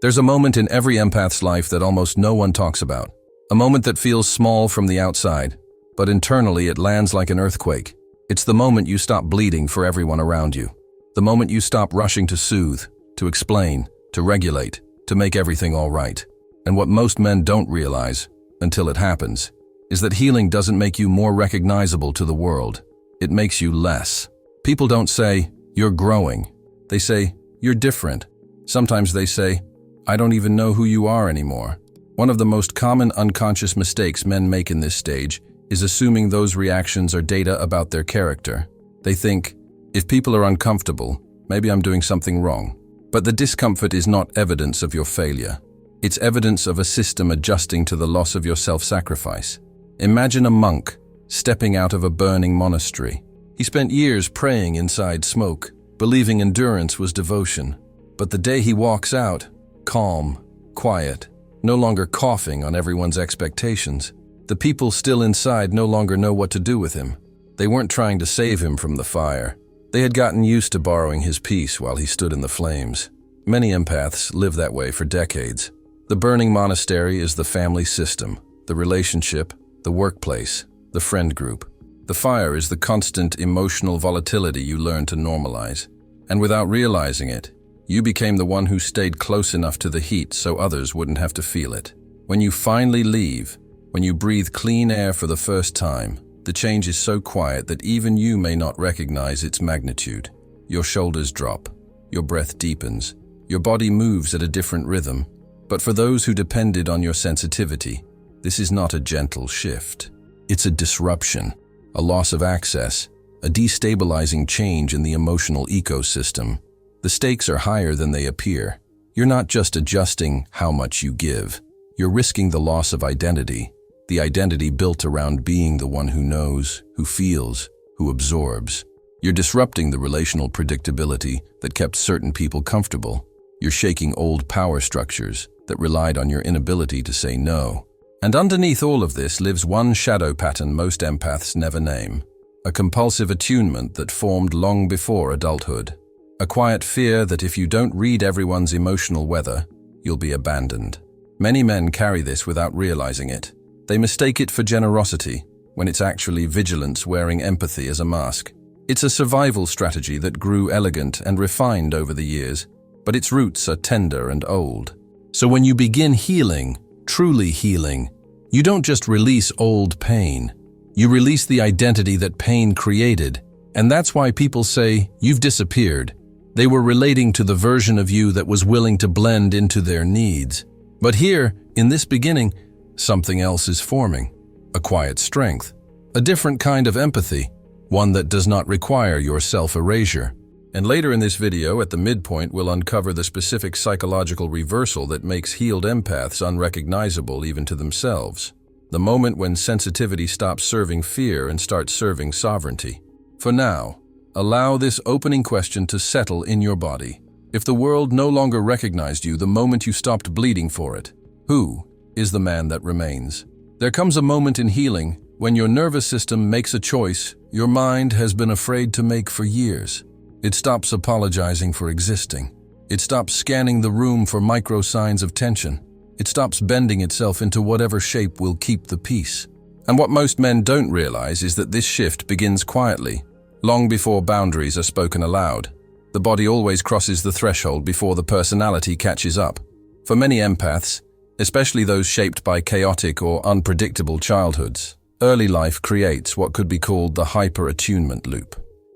There's a moment in every empath's life that almost no one talks about. A moment that feels small from the outside, but internally it lands like an earthquake. It's the moment you stop bleeding for everyone around you. The moment you stop rushing to soothe, to explain, to regulate, to make everything all right. And what most men don't realize, until it happens, is that healing doesn't make you more recognizable to the world. It makes you less. People don't say, "You're growing." They say, "You're different." Sometimes they say, "I don't even know who you are anymore." One of the most common unconscious mistakes men make in this stage is assuming those reactions are data about their character. They think, if people are uncomfortable, maybe I'm doing something wrong. But the discomfort is not evidence of your failure. It's evidence of a system adjusting to the loss of your self-sacrifice. Imagine a monk stepping out of a burning monastery. He spent years praying inside smoke, believing endurance was devotion. But the day he walks out, calm, quiet, no longer coughing on everyone's expectations, the people still inside no longer know what to do with him. They weren't trying to save him from the fire. They had gotten used to borrowing his peace while he stood in the flames. Many empaths live that way for decades. The burning monastery is the family system, the relationship, the workplace, the friend group. The fire is the constant emotional volatility you learn to normalize. And without realizing it, you became the one who stayed close enough to the heat so others wouldn't have to feel it. When you finally leave, when you breathe clean air for the first time, the change is so quiet that even you may not recognize its magnitude. Your shoulders drop, your breath deepens, your body moves at a different rhythm. But for those who depended on your sensitivity, this is not a gentle shift. It's a disruption, a loss of access, a destabilizing change in the emotional ecosystem. The stakes are higher than they appear. You're not just adjusting how much you give. You're risking the loss of identity, the identity built around being the one who knows, who feels, who absorbs. You're disrupting the relational predictability that kept certain people comfortable. You're shaking old power structures that relied on your inability to say no. And underneath all of this lives one shadow pattern most empaths never name. A compulsive attunement that formed long before adulthood. A quiet fear that if you don't read everyone's emotional weather, you'll be abandoned. Many men carry this without realizing it. They mistake it for generosity, when it's actually vigilance wearing empathy as a mask. It's a survival strategy that grew elegant and refined over the years, but its roots are tender and old. So when you begin healing, truly healing, you don't just release old pain. You release the identity that pain created, and that's why people say, "You've disappeared." They were relating to the version of you that was willing to blend into their needs. But here, in this beginning, something else is forming. A quiet strength. A different kind of empathy. One that does not require your self-erasure. And later in this video, at the midpoint, we'll uncover the specific psychological reversal that makes healed empaths unrecognizable even to themselves. The moment when sensitivity stops serving fear and starts serving sovereignty. For now, allow this opening question to settle in your body. If the world no longer recognized you the moment you stopped bleeding for it, who is the man that remains? There comes a moment in healing when your nervous system makes a choice your mind has been afraid to make for years. It stops apologizing for existing. It stops scanning the room for micro signs of tension. It stops bending itself into whatever shape will keep the peace. And what most men don't realize is that this shift begins quietly, long before boundaries are spoken aloud. The body always crosses the threshold before the personality catches up. For many empaths, especially those shaped by chaotic or unpredictable childhoods, early life creates what could be called the hyper-attunement loop.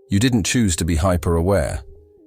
You didn't choose to be hyper-aware.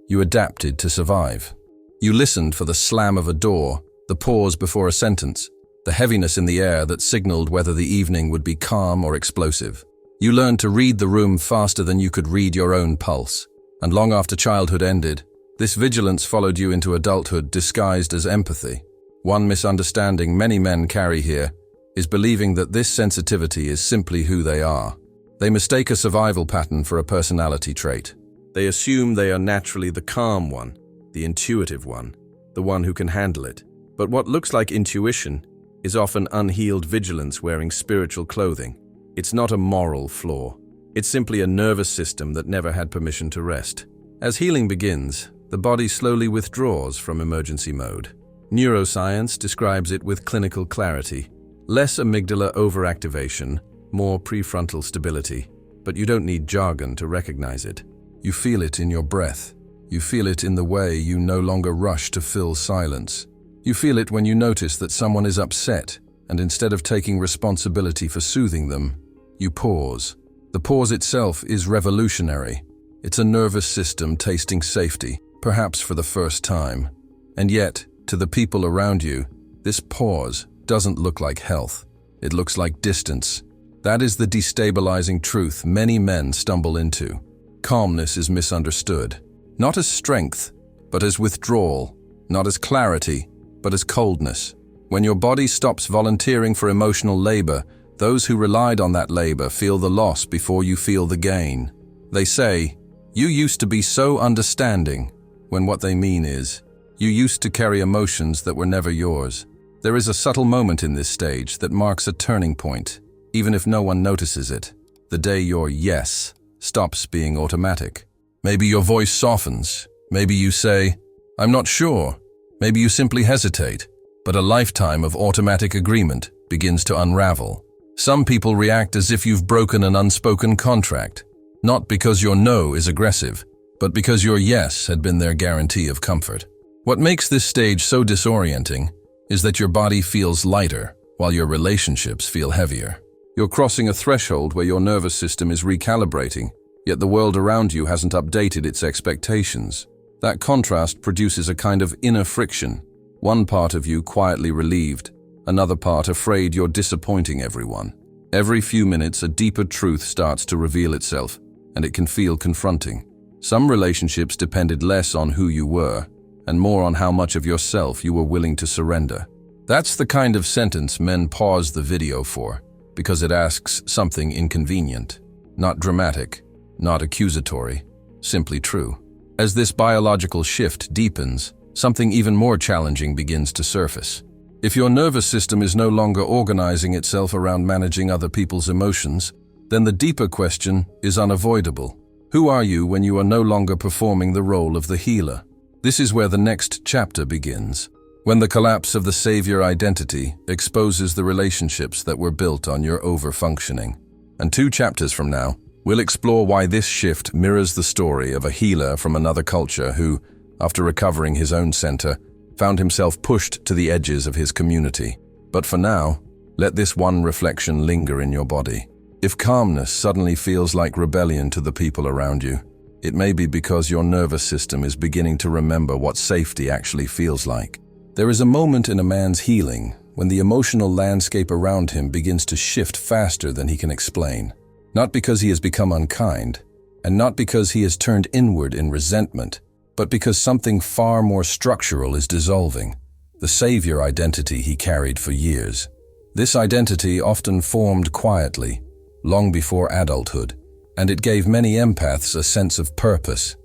You adapted to survive. You listened for the slam of a door, the pause before a sentence, the heaviness in the air that signaled whether the evening would be calm or explosive. You learned to read the room faster than you could read your own pulse. And long after childhood ended, this vigilance followed you into adulthood disguised as empathy. One misunderstanding many men carry here is believing that this sensitivity is simply who they are. They mistake a survival pattern for a personality trait. They assume they are naturally the calm one, the intuitive one, the one who can handle it. But what looks like intuition is often unhealed vigilance wearing spiritual clothing. It's not a moral flaw. It's simply a nervous system that never had permission to rest. As healing begins, the body slowly withdraws from emergency mode. Neuroscience describes it with clinical clarity. Less amygdala overactivation, more prefrontal stability. But you don't need jargon to recognize it. You feel it in your breath. You feel it in the way you no longer rush to fill silence. You feel it when you notice that someone is upset, and instead of taking responsibility for soothing them, you pause. The pause itself is revolutionary. It's a nervous system tasting safety, perhaps for the first time. And yet, to the people around you, this pause doesn't look like health. It looks like distance. That is the destabilizing truth many men stumble into. Calmness is misunderstood, not as strength, but as withdrawal, not as clarity, but as coldness. When your body stops volunteering for emotional labor, those who relied on that labor feel the loss before you feel the gain. They say, "You used to be so understanding," when what they mean is, "You used to carry emotions that were never yours." There is a subtle moment in this stage that marks a turning point, even if no one notices it. The day your yes stops being automatic. Maybe your voice softens. Maybe you say, "I'm not sure." Maybe you simply hesitate. But a lifetime of automatic agreement begins to unravel. Some people react as if you've broken an unspoken contract, not because your no is aggressive, but because your yes had been their guarantee of comfort. What makes this stage so disorienting is that your body feels lighter while your relationships feel heavier. You're crossing a threshold where your nervous system is recalibrating, yet the world around you hasn't updated its expectations. That contrast produces a kind of inner friction. One part of you quietly relieved, another part afraid you're disappointing everyone. Every few minutes, a deeper truth starts to reveal itself, and it can feel confronting. Some relationships depended less on who you were, and more on how much of yourself you were willing to surrender. That's the kind of sentence men pause the video for, because it asks something inconvenient. Not dramatic, not accusatory, simply true. As this biological shift deepens, something even more challenging begins to surface. If your nervous system is no longer organizing itself around managing other people's emotions, then the deeper question is unavoidable. Who are you when you are no longer performing the role of the healer? This is where the next chapter begins, when the collapse of the savior identity exposes the relationships that were built on your over-functioning. And 2 chapters from now, we'll explore why this shift mirrors the story of a healer from another culture who, after recovering his own center, found himself pushed to the edges of his community. But for now, let this one reflection linger in your body. If calmness suddenly feels like rebellion to the people around you, it may be because your nervous system is beginning to remember what safety actually feels like. There is a moment in a man's healing when the emotional landscape around him begins to shift faster than he can explain. Not because he has become unkind, and not because he has turned inward in resentment, but because something far more structural is dissolving, the savior identity he carried for years. This identity often formed quietly, long before adulthood, and it gave many empaths a sense of purpose.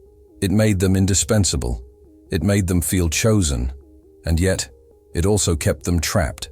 It made them indispensable. It made them feel chosen, and yet it also kept them trapped.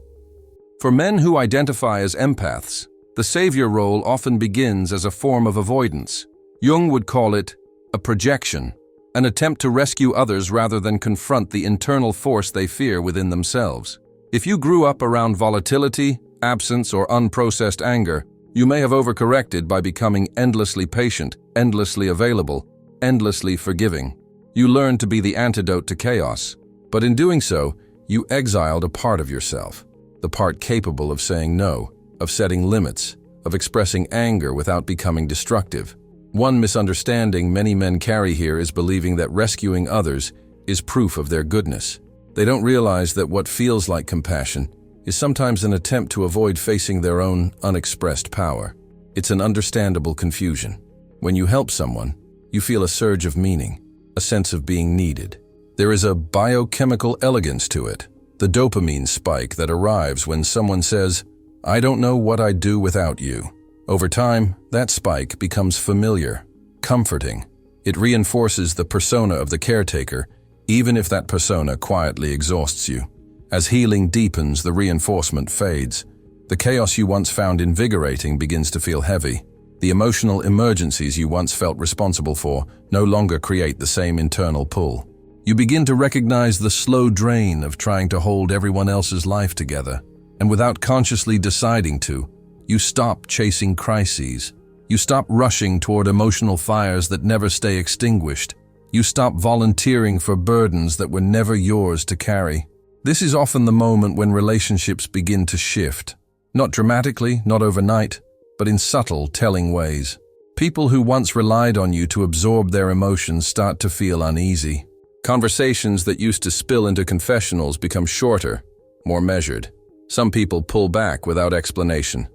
For men who identify as empaths, the savior role often begins as a form of avoidance. Jung would call it a projection, an attempt to rescue others rather than confront the internal force they fear within themselves. If you grew up around volatility, absence, or unprocessed anger, you may have overcorrected by becoming endlessly patient, endlessly available, endlessly forgiving. You learned to be the antidote to chaos, but in doing so, you exiled a part of yourself, the part capable of saying no, of setting limits, of expressing anger without becoming destructive. One misunderstanding many men carry here is believing that rescuing others is proof of their goodness. They don't realize that what feels like compassion is sometimes an attempt to avoid facing their own unexpressed power. It's an understandable confusion. When you help someone, you feel a surge of meaning, a sense of being needed. There is a biochemical elegance to it, the dopamine spike that arrives when someone says, "I don't know what I'd do without you." Over time, that spike becomes familiar, comforting. It reinforces the persona of the caretaker, even if that persona quietly exhausts you. As healing deepens, the reinforcement fades. The chaos you once found invigorating begins to feel heavy. The emotional emergencies you once felt responsible for no longer create the same internal pull. You begin to recognize the slow drain of trying to hold everyone else's life together, and without consciously deciding to, you stop chasing crises. You stop rushing toward emotional fires that never stay extinguished. You stop volunteering for burdens that were never yours to carry. This is often the moment when relationships begin to shift. Not dramatically, not overnight, but in subtle, telling ways. People who once relied on you to absorb their emotions start to feel uneasy. Conversations that used to spill into confessionals become shorter, more measured. Some people pull back without explanation.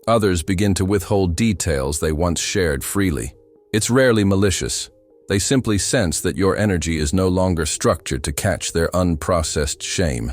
Others begin to withhold details they once shared freely. It's rarely malicious. They simply sense that your energy is no longer structured to catch their unprocessed shame.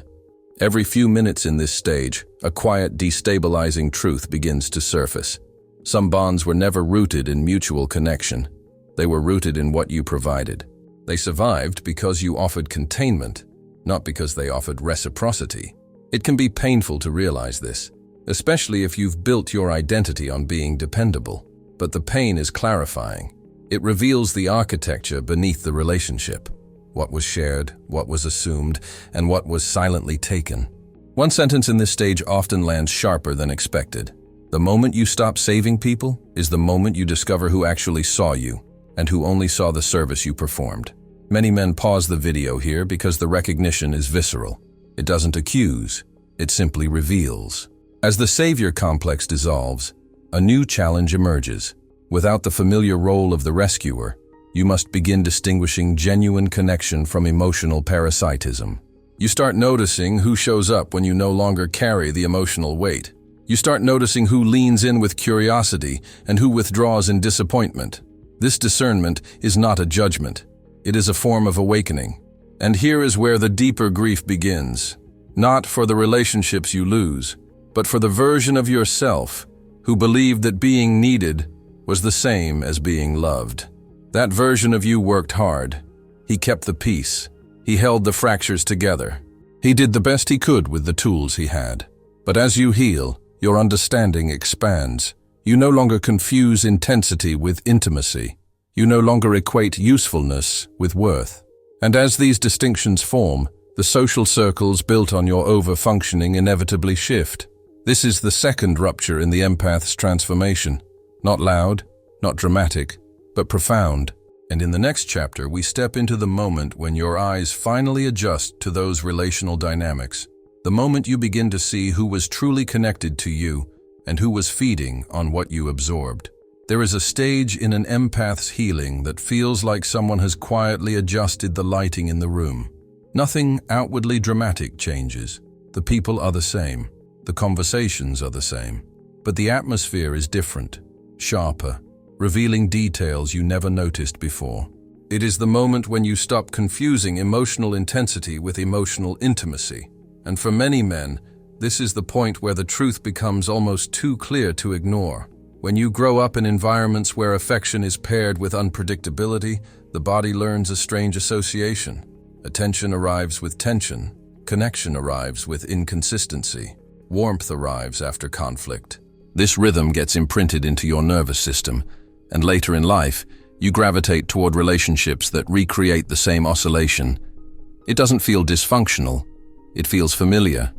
Every few minutes in this stage, a quiet, destabilizing truth begins to surface. Some bonds were never rooted in mutual connection. They were rooted in what you provided. They survived because you offered containment, not because they offered reciprocity. It can be painful to realize this, especially if you've built your identity on being dependable. But the pain is clarifying. It reveals the architecture beneath the relationship. What was shared, what was assumed, and what was silently taken. One sentence in this stage often lands sharper than expected. The moment you stop saving people is the moment you discover who actually saw you, and who only saw the service you performed. Many men pause the video here because the recognition is visceral. It doesn't accuse, it simply reveals. As the savior complex dissolves, a new challenge emerges. Without the familiar role of the rescuer, you must begin distinguishing genuine connection from emotional parasitism. You start noticing who shows up when you no longer carry the emotional weight. You start noticing who leans in with curiosity and who withdraws in disappointment. This discernment is not a judgment. It is a form of awakening. And here is where the deeper grief begins. Not for the relationships you lose, but for the version of yourself who believed that being needed was the same as being loved. That version of you worked hard. He kept the peace. He held the fractures together. He did the best he could with the tools he had. But as you heal, your understanding expands. You no longer confuse intensity with intimacy. You no longer equate usefulness with worth. And as these distinctions form, the social circles built on your over-functioning inevitably shift. This is the second rupture in the empath's transformation. Not loud, not dramatic, but profound. And in the next chapter, we step into the moment when your eyes finally adjust to those relational dynamics. The moment you begin to see who was truly connected to you and who was feeding on what you absorbed. There is a stage in an empath's healing that feels like someone has quietly adjusted the lighting in the room. Nothing outwardly dramatic changes. The people are the same. The conversations are the same. But the atmosphere is different, sharper, revealing details you never noticed before. It is the moment when you stop confusing emotional intensity with emotional intimacy. And for many men, this is the point where the truth becomes almost too clear to ignore. When you grow up in environments where affection is paired with unpredictability, the body learns a strange association. Attention arrives with tension. Connection arrives with inconsistency. Warmth arrives after conflict. This rhythm gets imprinted into your nervous system, and later in life, you gravitate toward relationships that recreate the same oscillation. It doesn't feel dysfunctional. It feels familiar.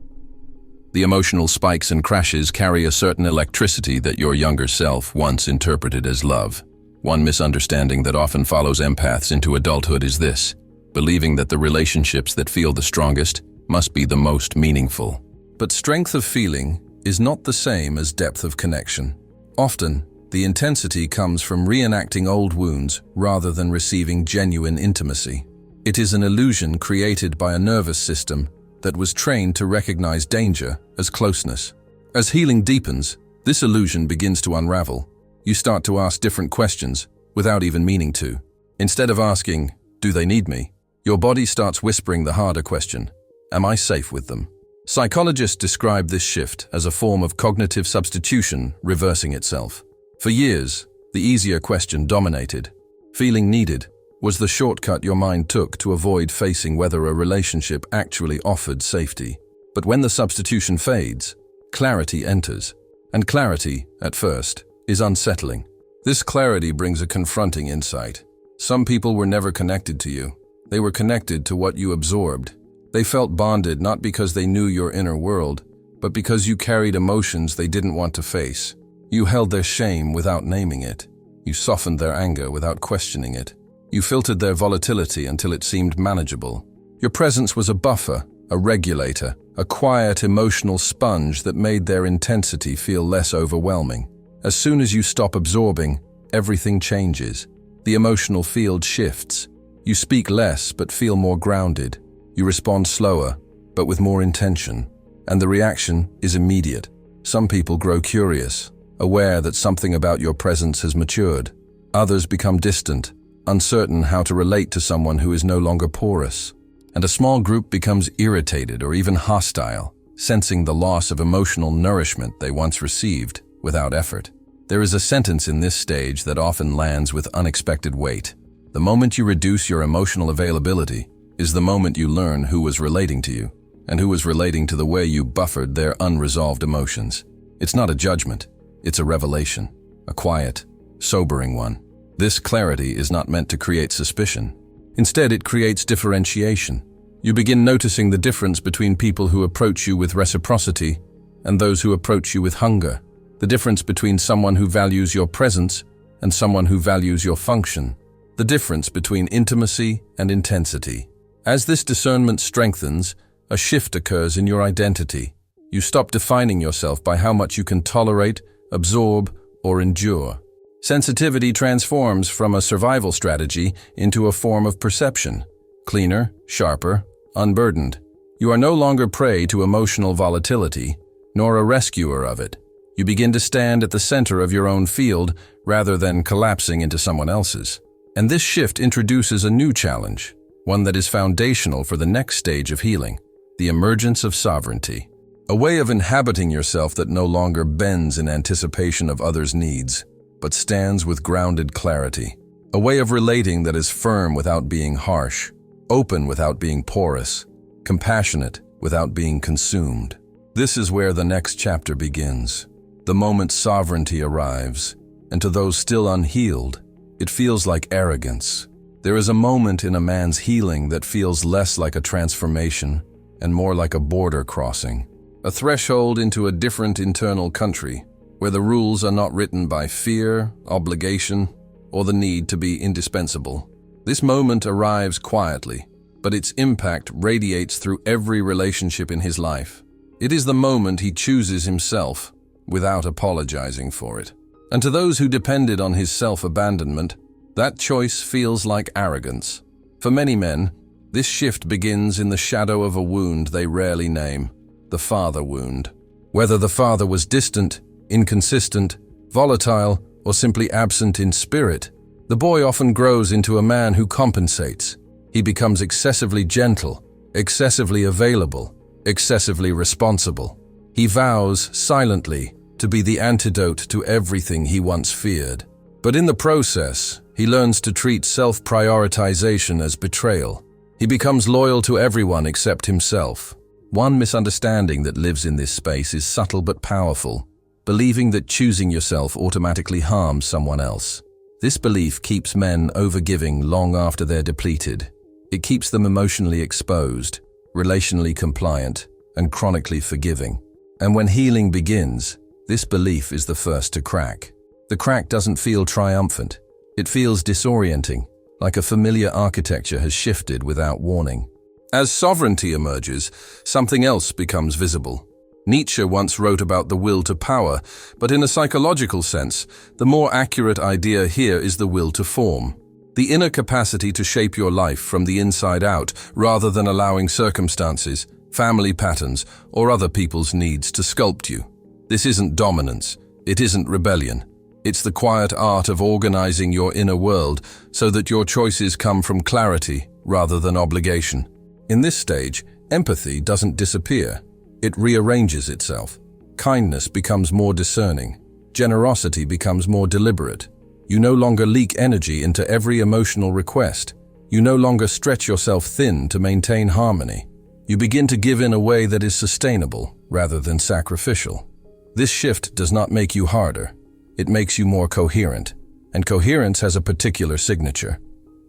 The emotional spikes and crashes carry a certain electricity that your younger self once interpreted as love. One misunderstanding that often follows empaths into adulthood is this: believing that the relationships that feel the strongest must be the most meaningful. But strength of feeling is not the same as depth of connection. Often, the intensity comes from reenacting old wounds rather than receiving genuine intimacy. It is an illusion created by a nervous system that was trained to recognize danger as closeness. As healing deepens, this illusion begins to unravel. You start to ask different questions without even meaning to. Instead of asking, "Do they need me?" your body starts whispering the harder question, "Am I safe with them?" Psychologists describe this shift as a form of cognitive substitution reversing itself. For years, the easier question dominated. Feeling needed was the shortcut your mind took to avoid facing whether a relationship actually offered safety. But when the substitution fades, clarity enters. And clarity, at first, is unsettling. This clarity brings a confronting insight. Some people were never connected to you. They were connected to what you absorbed. They felt bonded not because they knew your inner world, but because you carried emotions they didn't want to face. You held their shame without naming it. You softened their anger without questioning it. You filtered their volatility until it seemed manageable. Your presence was a buffer, a regulator, a quiet emotional sponge that made their intensity feel less overwhelming. As soon as you stop absorbing, everything changes. The emotional field shifts. You speak less but feel more grounded. You respond slower, but with more intention. And the reaction is immediate. Some people grow curious, aware that something about your presence has matured. Others become distant, uncertain how to relate to someone who is no longer porous. And a small group becomes irritated or even hostile, sensing the loss of emotional nourishment they once received without effort. There is a sentence in this stage that often lands with unexpected weight. The moment you reduce your emotional availability is the moment you learn who was relating to you, and who was relating to the way you buffered their unresolved emotions. It's not a judgment, it's a revelation, a quiet, sobering one. This clarity is not meant to create suspicion. Instead, it creates differentiation. You begin noticing the difference between people who approach you with reciprocity and those who approach you with hunger, the difference between someone who values your presence and someone who values your function, the difference between intimacy and intensity. As this discernment strengthens, a shift occurs in your identity. You stop defining yourself by how much you can tolerate, absorb, or endure. Sensitivity transforms from a survival strategy into a form of perception, cleaner, sharper, unburdened. You are no longer prey to emotional volatility, nor a rescuer of it. You begin to stand at the center of your own field rather than collapsing into someone else's. And this shift introduces a new challenge, one that is foundational for the next stage of healing, the emergence of sovereignty. A way of inhabiting yourself that no longer bends in anticipation of others' needs, but stands with grounded clarity. A way of relating that is firm without being harsh, open without being porous, compassionate without being consumed. This is where the next chapter begins. The moment sovereignty arrives, and to those still unhealed, it feels like arrogance. There is a moment in a man's healing that feels less like a transformation and more like a border crossing, a threshold into a different internal country, where the rules are not written by fear, obligation, or the need to be indispensable. This moment arrives quietly, but its impact radiates through every relationship in his life. It is the moment he chooses himself without apologizing for it. And to those who depended on his self-abandonment, that choice feels like arrogance. For many men, this shift begins in the shadow of a wound they rarely name, the father wound. Whether the father was distant, inconsistent, volatile, or simply absent in spirit, the boy often grows into a man who compensates. He becomes excessively gentle, excessively available, excessively responsible. He vows, silently, to be the antidote to everything he once feared. But in the process, he learns to treat self-prioritization as betrayal. He becomes loyal to everyone except himself. One misunderstanding that lives in this space is subtle but powerful, believing that choosing yourself automatically harms someone else. This belief keeps men overgiving long after they're depleted. It keeps them emotionally exposed, relationally compliant, and chronically forgiving. And when healing begins, this belief is the first to crack. The crack doesn't feel triumphant. It feels disorienting, like a familiar architecture has shifted without warning. As sovereignty emerges, something else becomes visible. Nietzsche once wrote about the will to power, but in a psychological sense, the more accurate idea here is the will to form. The inner capacity to shape your life from the inside out, rather than allowing circumstances, family patterns, or other people's needs to sculpt you. This isn't dominance. It isn't rebellion. It's the quiet art of organizing your inner world so that your choices come from clarity rather than obligation. In this stage, empathy doesn't disappear. It rearranges itself. Kindness becomes more discerning. Generosity becomes more deliberate. You no longer leak energy into every emotional request. You no longer stretch yourself thin to maintain harmony. You begin to give in a way that is sustainable rather than sacrificial. This shift does not make you harder. It makes you more coherent. And coherence has a particular signature.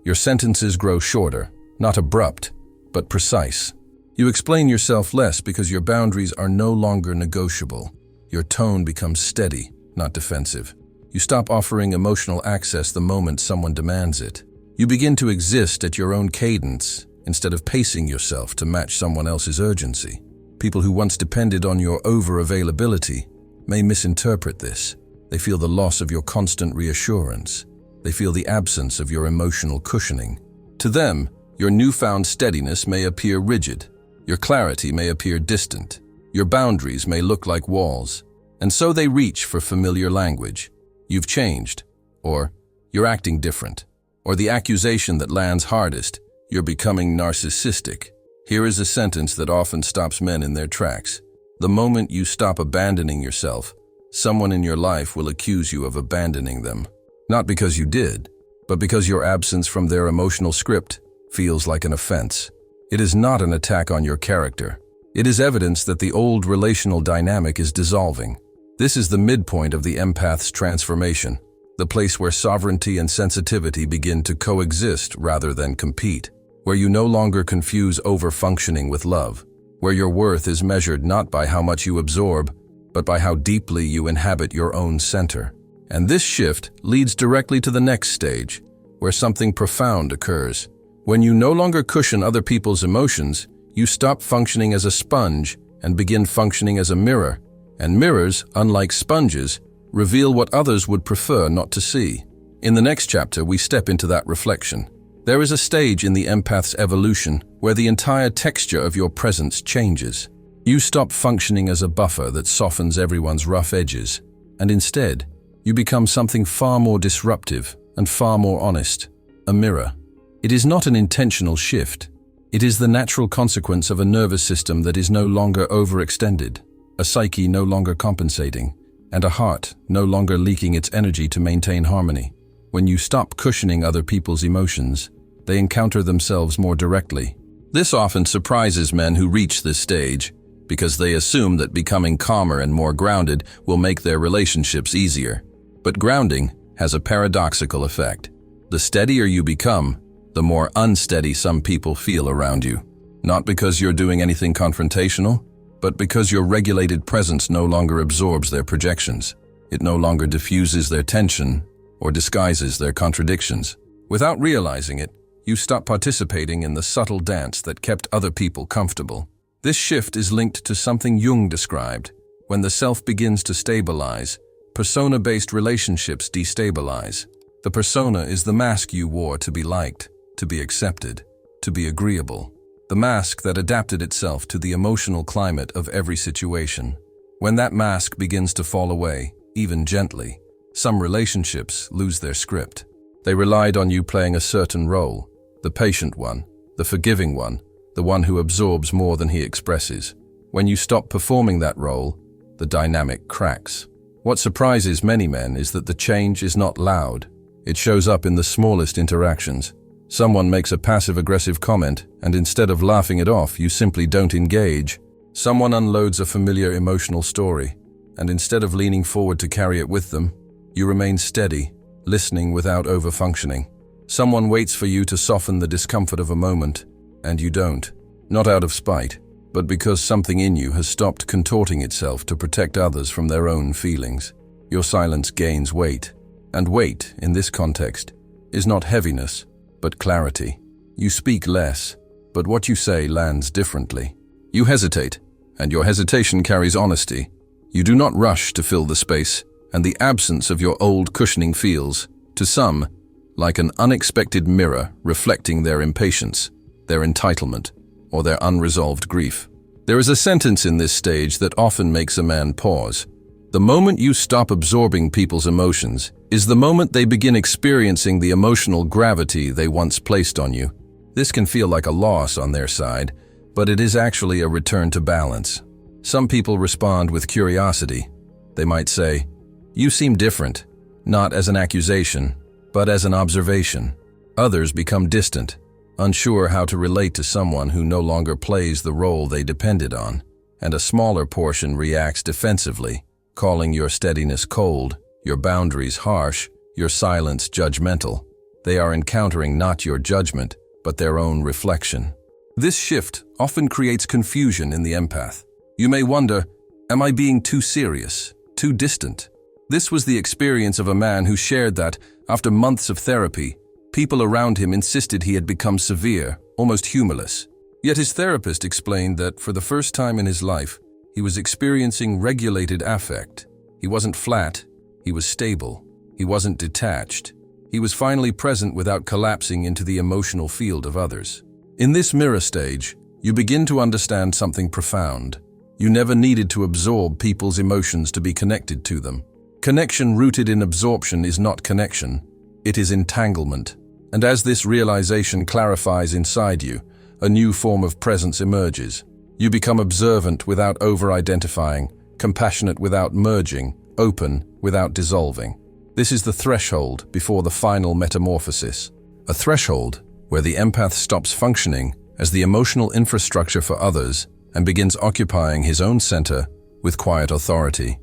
Your sentences grow shorter, not abrupt, but precise. You explain yourself less because your boundaries are no longer negotiable. Your tone becomes steady, not defensive. You stop offering emotional access the moment someone demands it. You begin to exist at your own cadence instead of pacing yourself to match someone else's urgency. People who once depended on your over-availability may misinterpret this. They feel the loss of your constant reassurance. They feel the absence of your emotional cushioning. To them, your newfound steadiness may appear rigid. Your clarity may appear distant. Your boundaries may look like walls. And so they reach for familiar language. You've changed, or you're acting different, or the accusation that lands hardest, you're becoming narcissistic. Here is a sentence that often stops men in their tracks. The moment you stop abandoning yourself, someone in your life will accuse you of abandoning them. Not because you did, but because your absence from their emotional script feels like an offense. It is not an attack on your character. It is evidence that the old relational dynamic is dissolving. This is the midpoint of the empath's transformation, the place where sovereignty and sensitivity begin to coexist rather than compete, where you no longer confuse over-functioning with love, where your worth is measured not by how much you absorb, but by how deeply you inhabit your own center. And this shift leads directly to the next stage, where something profound occurs. When you no longer cushion other people's emotions, you stop functioning as a sponge and begin functioning as a mirror. And mirrors, unlike sponges, reveal what others would prefer not to see. In the next chapter, we step into that reflection. There is a stage in the empath's evolution where the entire texture of your presence changes. You stop functioning as a buffer that softens everyone's rough edges, and instead, you become something far more disruptive and far more honest, a mirror. It is not an intentional shift. It is the natural consequence of a nervous system that is no longer overextended, a psyche no longer compensating, and a heart no longer leaking its energy to maintain harmony. When you stop cushioning other people's emotions, they encounter themselves more directly. This often surprises men who reach this stage, because they assume that becoming calmer and more grounded will make their relationships easier. But grounding has a paradoxical effect. The steadier you become, the more unsteady some people feel around you. Not because you're doing anything confrontational, but because your regulated presence no longer absorbs their projections. It no longer diffuses their tension or disguises their contradictions. Without realizing it, you stop participating in the subtle dance that kept other people comfortable. This shift is linked to something Jung described. When the self begins to stabilize, persona-based relationships destabilize. The persona is the mask you wore to be liked, to be accepted, to be agreeable. The mask that adapted itself to the emotional climate of every situation. When that mask begins to fall away, even gently, some relationships lose their script. They relied on you playing a certain role, the patient one, the forgiving one, the one who absorbs more than he expresses. When you stop performing that role, the dynamic cracks. What surprises many men is that the change is not loud. It shows up in the smallest interactions. Someone makes a passive-aggressive comment, and instead of laughing it off, you simply don't engage. Someone unloads a familiar emotional story, and instead of leaning forward to carry it with them, you remain steady, listening without over-functioning. Someone waits for you to soften the discomfort of a moment, and you don't. Not out of spite, but because something in you has stopped contorting itself to protect others from their own feelings. Your silence gains weight, and weight, in this context, is not heaviness, but clarity. You speak less, but what you say lands differently. You hesitate, and your hesitation carries honesty. You do not rush to fill the space, and the absence of your old cushioning feels, to some, like an unexpected mirror reflecting their impatience, their entitlement, or their unresolved grief. There is a sentence in this stage that often makes a man pause. The moment you stop absorbing people's emotions is the moment they begin experiencing the emotional gravity they once placed on you. This can feel like a loss on their side, but it is actually a return to balance. Some people respond with curiosity. They might say, "You seem different," not as an accusation, but as an observation. Others become distant, unsure how to relate to someone who no longer plays the role they depended on, and a smaller portion reacts defensively, calling your steadiness cold, your boundaries harsh, your silence judgmental. They are encountering not your judgment, but their own reflection. This shift often creates confusion in the empath. You may wonder, am I being too serious, too distant? This was the experience of a man who shared that, after months of therapy, people around him insisted he had become severe, almost humorless. Yet his therapist explained that for the first time in his life, he was experiencing regulated affect. He wasn't flat, he was stable. He wasn't detached. He was finally present without collapsing into the emotional field of others. In this mirror stage, you begin to understand something profound. You never needed to absorb people's emotions to be connected to them. Connection rooted in absorption is not connection, it is entanglement. And as this realization clarifies inside you, a new form of presence emerges. You become observant without over-identifying, compassionate without merging, open without dissolving. This is the threshold before the final metamorphosis. A threshold where the empath stops functioning as the emotional infrastructure for others and begins occupying his own center with quiet authority.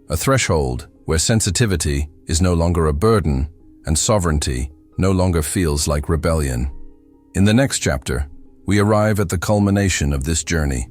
A threshold where sensitivity is no longer a burden and sovereignty no longer feels like rebellion. In the next chapter, we arrive at the culmination of this journey,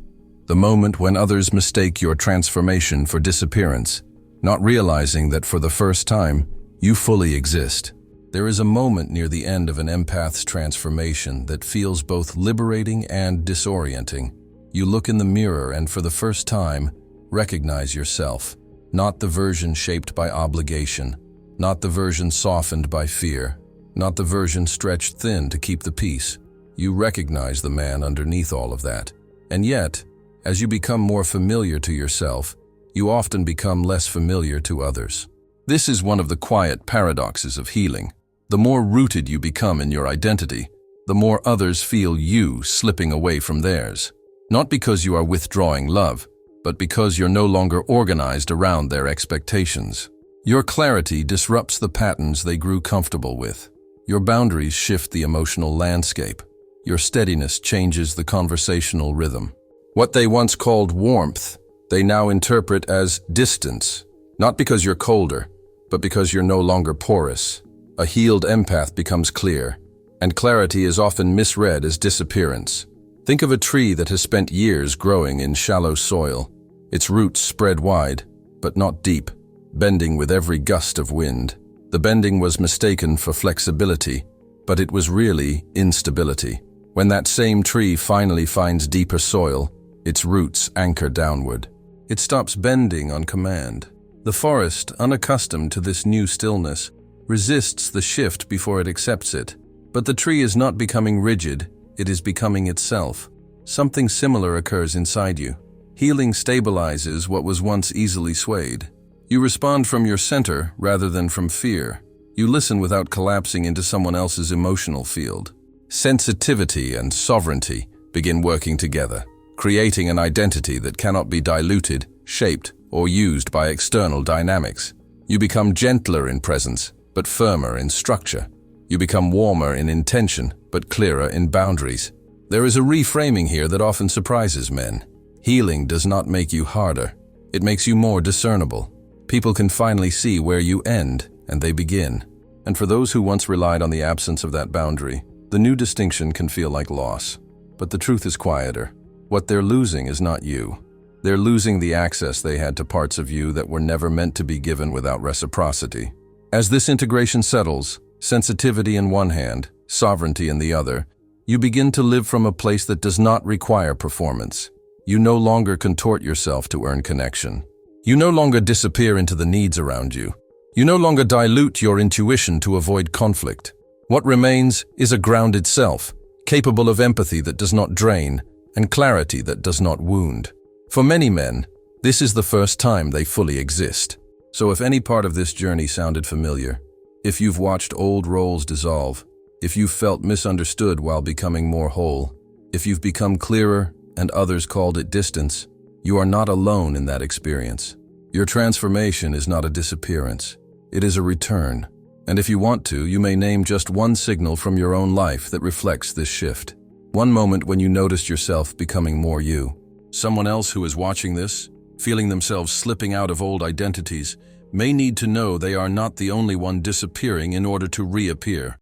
the moment when others mistake your transformation for disappearance, not realizing that for the first time, you fully exist. There is a moment near the end of an empath's transformation that feels both liberating and disorienting. You look in the mirror and for the first time, recognize yourself, not the version shaped by obligation, not the version softened by fear, not the version stretched thin to keep the peace. You recognize the man underneath all of that. And yet, as you become more familiar to yourself, you often become less familiar to others. This is one of the quiet paradoxes of healing. The more rooted you become in your identity, the more others feel you slipping away from theirs. Not because you are withdrawing love, but because you're no longer organized around their expectations. Your clarity disrupts the patterns they grew comfortable with. Your boundaries shift the emotional landscape. Your steadiness changes the conversational rhythm. What they once called warmth, they now interpret as distance, not because you're colder, but because you're no longer porous. A healed empath becomes clear, and clarity is often misread as disappearance. Think of a tree that has spent years growing in shallow soil. Its roots spread wide, but not deep, bending with every gust of wind. The bending was mistaken for flexibility, but it was really instability. When that same tree finally finds deeper soil, its roots anchor downward. It stops bending on command. The forest, unaccustomed to this new stillness, resists the shift before it accepts it. But the tree is not becoming rigid, it is becoming itself. Something similar occurs inside you. Healing stabilizes what was once easily swayed. You respond from your center rather than from fear. You listen without collapsing into someone else's emotional field. Sensitivity and sovereignty begin working together, creating an identity that cannot be diluted, shaped, or used by external dynamics. You become gentler in presence, but firmer in structure. You become warmer in intention, but clearer in boundaries. There is a reframing here that often surprises men. Healing does not make you harder. It makes you more discernible. People can finally see where you end and they begin. And for those who once relied on the absence of that boundary, the new distinction can feel like loss. But the truth is quieter. What they're losing is not you. They're losing the access they had to parts of you that were never meant to be given without reciprocity. As this integration settles, sensitivity in one hand, sovereignty in the other, you begin to live from a place that does not require performance. You no longer contort yourself to earn connection. You no longer disappear into the needs around you. You no longer dilute your intuition to avoid conflict. What remains is a grounded self, capable of empathy that does not drain and clarity that does not wound. For many men, this is the first time they fully exist. So if any part of this journey sounded familiar, if you've watched old roles dissolve, if you've felt misunderstood while becoming more whole, if you've become clearer and others called it distance, you are not alone in that experience. Your transformation is not a disappearance. It is a return. And if you want to, you may name just one signal from your own life that reflects this shift. One moment when you noticed yourself becoming more you. Someone else who is watching this, feeling themselves slipping out of old identities, may need to know they are not the only one disappearing in order to reappear.